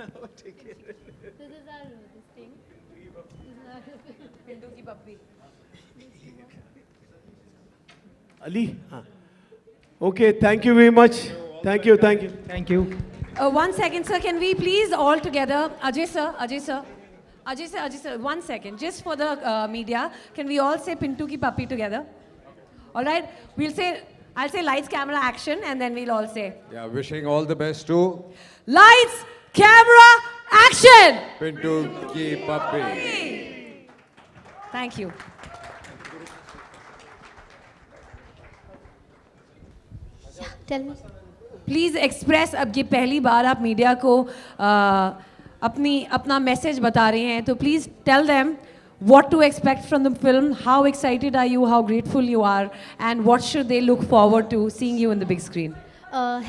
This is our this thing. This is our Pintu ki puppy. Ali? Okay, thank you very much. Thank you, thank you. Thank you. 1 second, sir. Can we please all together, Ajay sir, Ajay sir, Ajay sir, Ajay sir, 1 second, just for the media, can we all say Pintu ki puppy together? All right, I'll say lights, camera, action, and then we'll all say Yeah, wishing all the best to lights, camera, action. Pintu Ki Puppy. Thank you. Tell me. Please express अब ये पहली बार आप media को अपना message बता रहे हैं तो please tell them what to expect from the film, how excited are you, how grateful you are, and what should they look forward to seeing you in the big screen.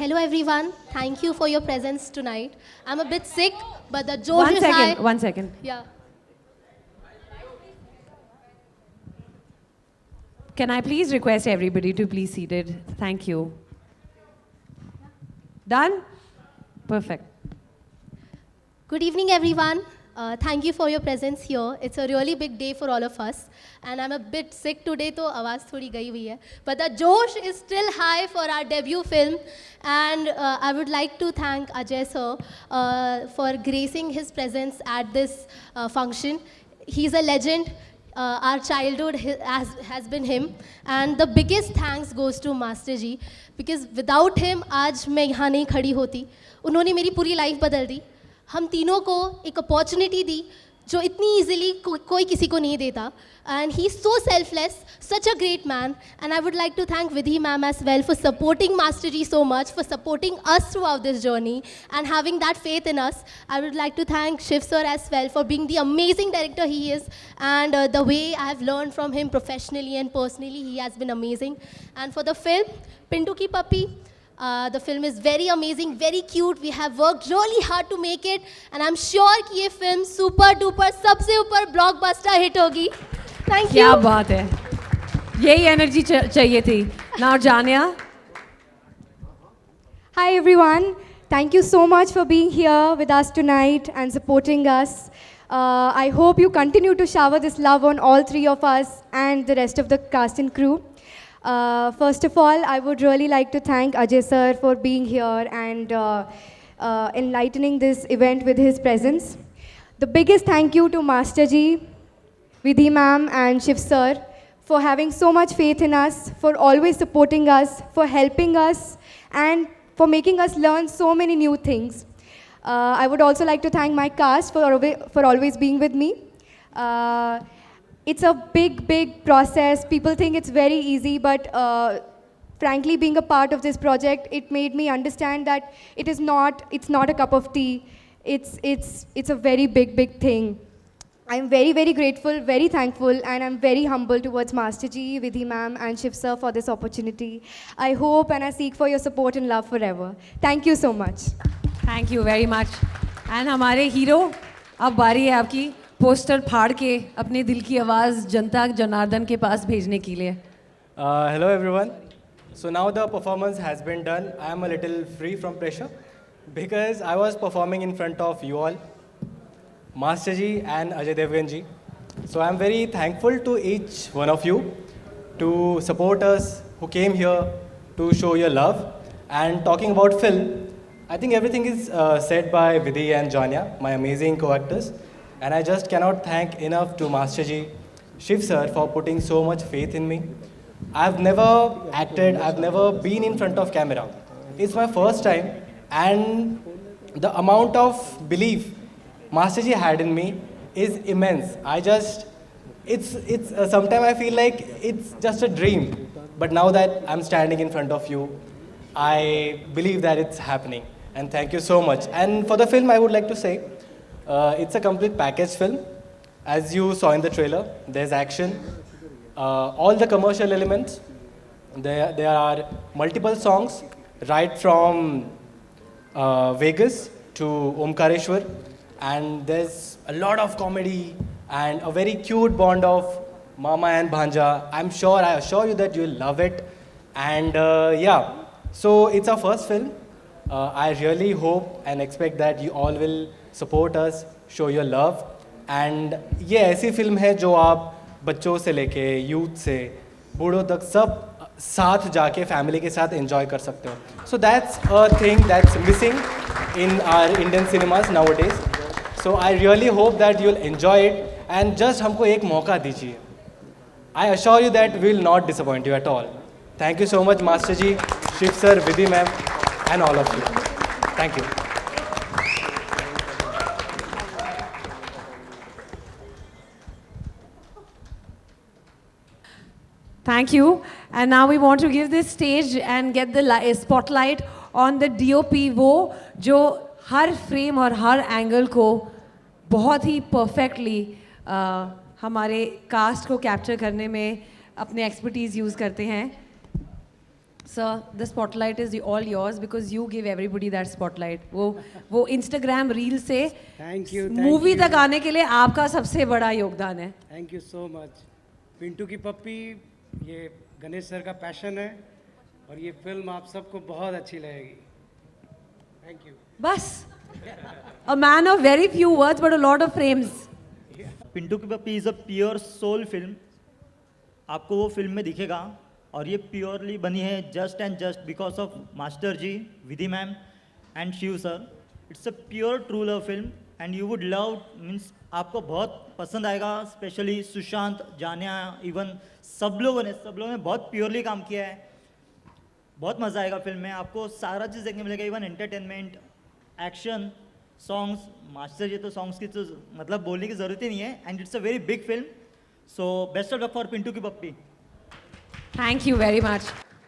Hello everyone. Thank you for your presence tonight. I'm a bit sick, but the Josh is high. 1 second. Yeah. Can I please request everybody to please seated? Thank you. Done? Perfect. Good evening, everyone. Thank you for your presence here. It's a really big day for all of us. And I'm a bit sick today, so आवाज़ थोड़ी गई हुई है. But the Josh is still high for our debut film. And I would like to thank Ajay sir for gracing his presence at this function. He's a legend. Our childhood has been him. And the biggest thanks goes to Master Ji. Because without him, आज मैं यहाँ नहीं खड़ी होती. उन्होंने मेरी पूरी life बदल दी. हम तीनों को एक अपॉर्चुनिटी दी जो इतनी इजीली कोई किसी को नहीं देता. And he is so selfless, such a great man. And I would like to thank Vidhi ma'am as well for supporting master ji so much, for supporting us throughout this journey and having that faith in us. I would like to thank Shiv sir as well for being the amazing director he is, and the way I have learn from him professionally and personally he has been amazing. And for the film Pintu Ki Pappi, the film is very amazing, very cute. We have worked really hard to make it, and I'm sure कि ये film super duper सबसे ऊपर blockbuster hit होगी. Thank you. क्या बात है, यही energy चाहिए थी. Now Jania. Hi everyone. Thank you so much for being here with us tonight and supporting us. I hope you continue to shower this love on all three of us and the rest of the cast and crew. First of all, I would really like to thank Ajay sir for being here and enlightening this event with his presence. The biggest thank you to Master Ji, Vidhi ma'am and Shiv sir for having so much faith in us, for always supporting us, for helping us and for making us learn so many new things. I would also like to thank my cast for always being with me. It's a big, big process. People think it's very easy, but frankly, being a part of this project, it made me understand that it's not a cup of tea. It's a very big, big thing. I'm very, very grateful, very thankful, and I'm very humble towards Master Ji, Vidhi ma'am, and Shiv sir for this opportunity. I hope and I seek for your support and love forever. Thank you so much. Thank you very much. And हमारे hero, अब बारी है आपकी poster फाड़ के अपने दिल की आवाज़ जनता जनार्दन के पास भेजने के लिए. Hello everyone. So now the performance has been done. I am a little free from pressure because I was performing in front of you all, Master Ji and Ajay Devgan Ji. So I am very thankful to each one of you to support us, who came here to show your love. And talking about film, I think everything is said by Vidhi and Janya, my amazing co-actors. And I just cannot thank enough to Master Ji, Shiv sir for putting so much faith in me. I've never acted, I've never been in front of camera. It's my first time, and the amount of belief Master Ji had in me is immense. Sometimes I feel like it's just a dream. But now that I'm standing in front of you, I believe that it's happening. And thank you so much. And for the film, I would like to say, it's a complete package film. As you saw in the trailer, there's action, all the commercial elements. There are multiple songs, right from Vegas to Omkareshwar, and there's a lot of comedy and a very cute bond of Mama and Bhanja. I assure you that you'll love it. And yeah, so it's our first film. I really hope and expect that you all will support us, show your love. And ये ऐसी film है जो आप बच्चों से लेके youth से बूढ़ों तक सब साथ जाके फैमिली के साथ एंजॉय कर सकते हो. So that's a thing that's missing in our Indian cinemas nowadays. So I really hope that you'll enjoy it and just हमको एक मौका दीजिए. I assure you that we will not disappoint you at all. Thank you so much, Master Ji, Shiv sir, Vidhi ma'am, and all of you. Thank you. Thank you. And now we want to give this stage and get the spotlight on the DOP वो जो हर frame और हर angle को बहुत ही perfectly हमारे cast को capture करने में अपने expertise use करते हैं. Sir, the spotlight is all yours because you give everybody that spotlight. वो Instagram reel से Thank you, movie तक आने के लिए आपका सबसे बड़ा योगदान है. Thank you so much. Pintu Ki पप्पी ये गणेश सर का पैशन है और ये फिल्म आप सबको बहुत अच्छी लगेगी. Thank you. बस. A man of very few words but a lot of frames. Pintu Ki Pappi is a pure soul film. आपको वो फिल्म में दिखेगा और ये प्योरली बनी है just and just because of master ji, Vidhi ma'am and Shiv sir. It's a pure true love film and you would love means आपको बहुत पसंद आएगा. स्पेशली सुशांत, जानिया, इवन सब लोगों ने बहुत प्योरली काम किया है. बहुत मज़ा आएगा फिल्म में. आपको सारा चीज़ देखने मिलेगा, even entertainment, action, songs. Master ji तो सॉन्ग्स की तो मतलब बोलने की ज़रूरत ही नहीं है. And it's a very big film. So best of luck for Pintu Ki Pappi. Thank you very much.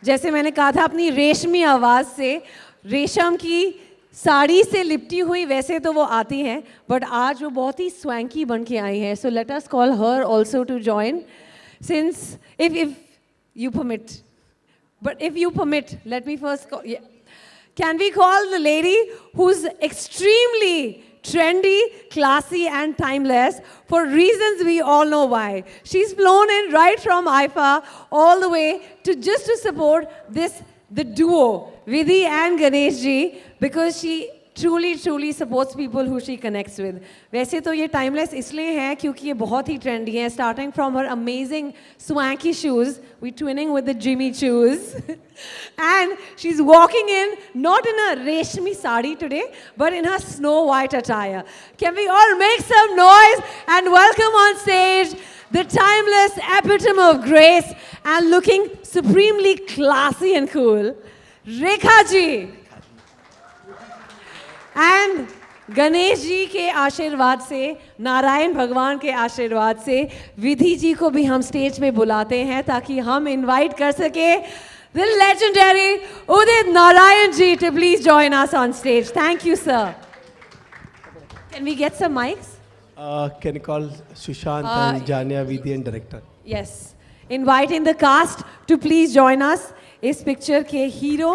जैसे मैंने कहा था अपनी रेशमी आवाज़ से, रेशम की साड़ी से लिपटी हुई वैसे तो वो आती हैं बट आज वो बहुत ही स्वैंकी बन के आई हैं. So let us call her also to join since if you permit. But if you permit, let me first call. Yeah. Can we call the lady who's extremely trendy, classy, and timeless for reasons we all know why? She's flown in right from IFA all the way to just to support the duo, Vidhi and Ganesh ji, because she truly supports people who she connects with. वैसे तो ये timeless इसलिए है क्योंकि ये बहुत ही trendy है. Starting from her amazing swanky shoes, we twinning with the Jimmy shoes, and she's walking in not in a reshmi sari today, but in her Snow White attire. Can we all make some noise and welcome on stage the timeless epitome of grace and looking supremely classy and cool, Rekha ji. And Ganesh ji के आशीर्वाद से, नारायण भगवान के आशीर्वाद से विधि जी को भी हम स्टेज पे बुलाते हैं ताकि हम इनवाइट कर सके the legendary Udit Narayan ji to please join us on stage. Thank you sir. Can we get some mics? Can you call Sushant and Jania, Vidhi and director? Yes. Inviting the cast to please join us. इस picture के hero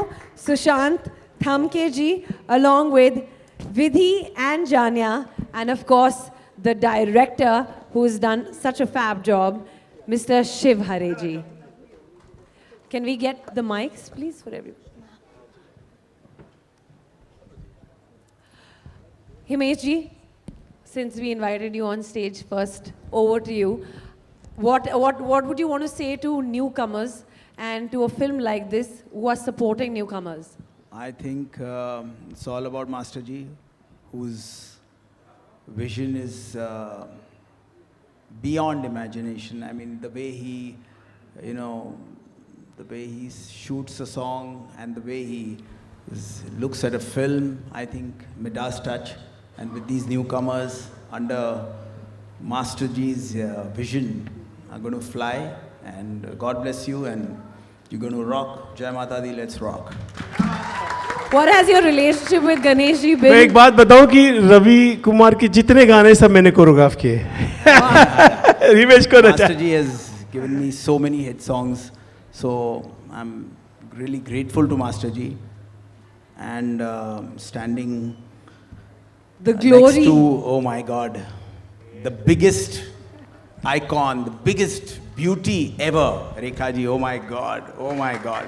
Sushant Thamke ji along with Vidhi and Jania, and of course the director who's done such a fab job, Mr. Shiv Hare ji. Can we get the mics please for everyone? Himesh ji, since we invited you on stage first, over to you. What would you want to say to newcomers and to a film like this who are supporting newcomers? I think it's all about Master Ji, whose vision is beyond imagination. I mean, the way he, the way he shoots a song and the way he looks at a film, I think Midas touch. And with these newcomers under Master Ji's vision, are going to fly. And God bless you, and you're going to rock. Jai Mata Di, let's rock. What has your relationship with Ganesh ji been? मैं एक बात बताऊं कि रवि कुमार के जितने गाने सब मैंने कोरियोग्राफ किए. रिवेश को Master Ji has given me so many hit songs, so I'm really grateful to Master Ji. And standing The glory. next to, oh my God, the biggest icon, the biggest beauty ever, Rekha Ji. Oh my God, oh my God.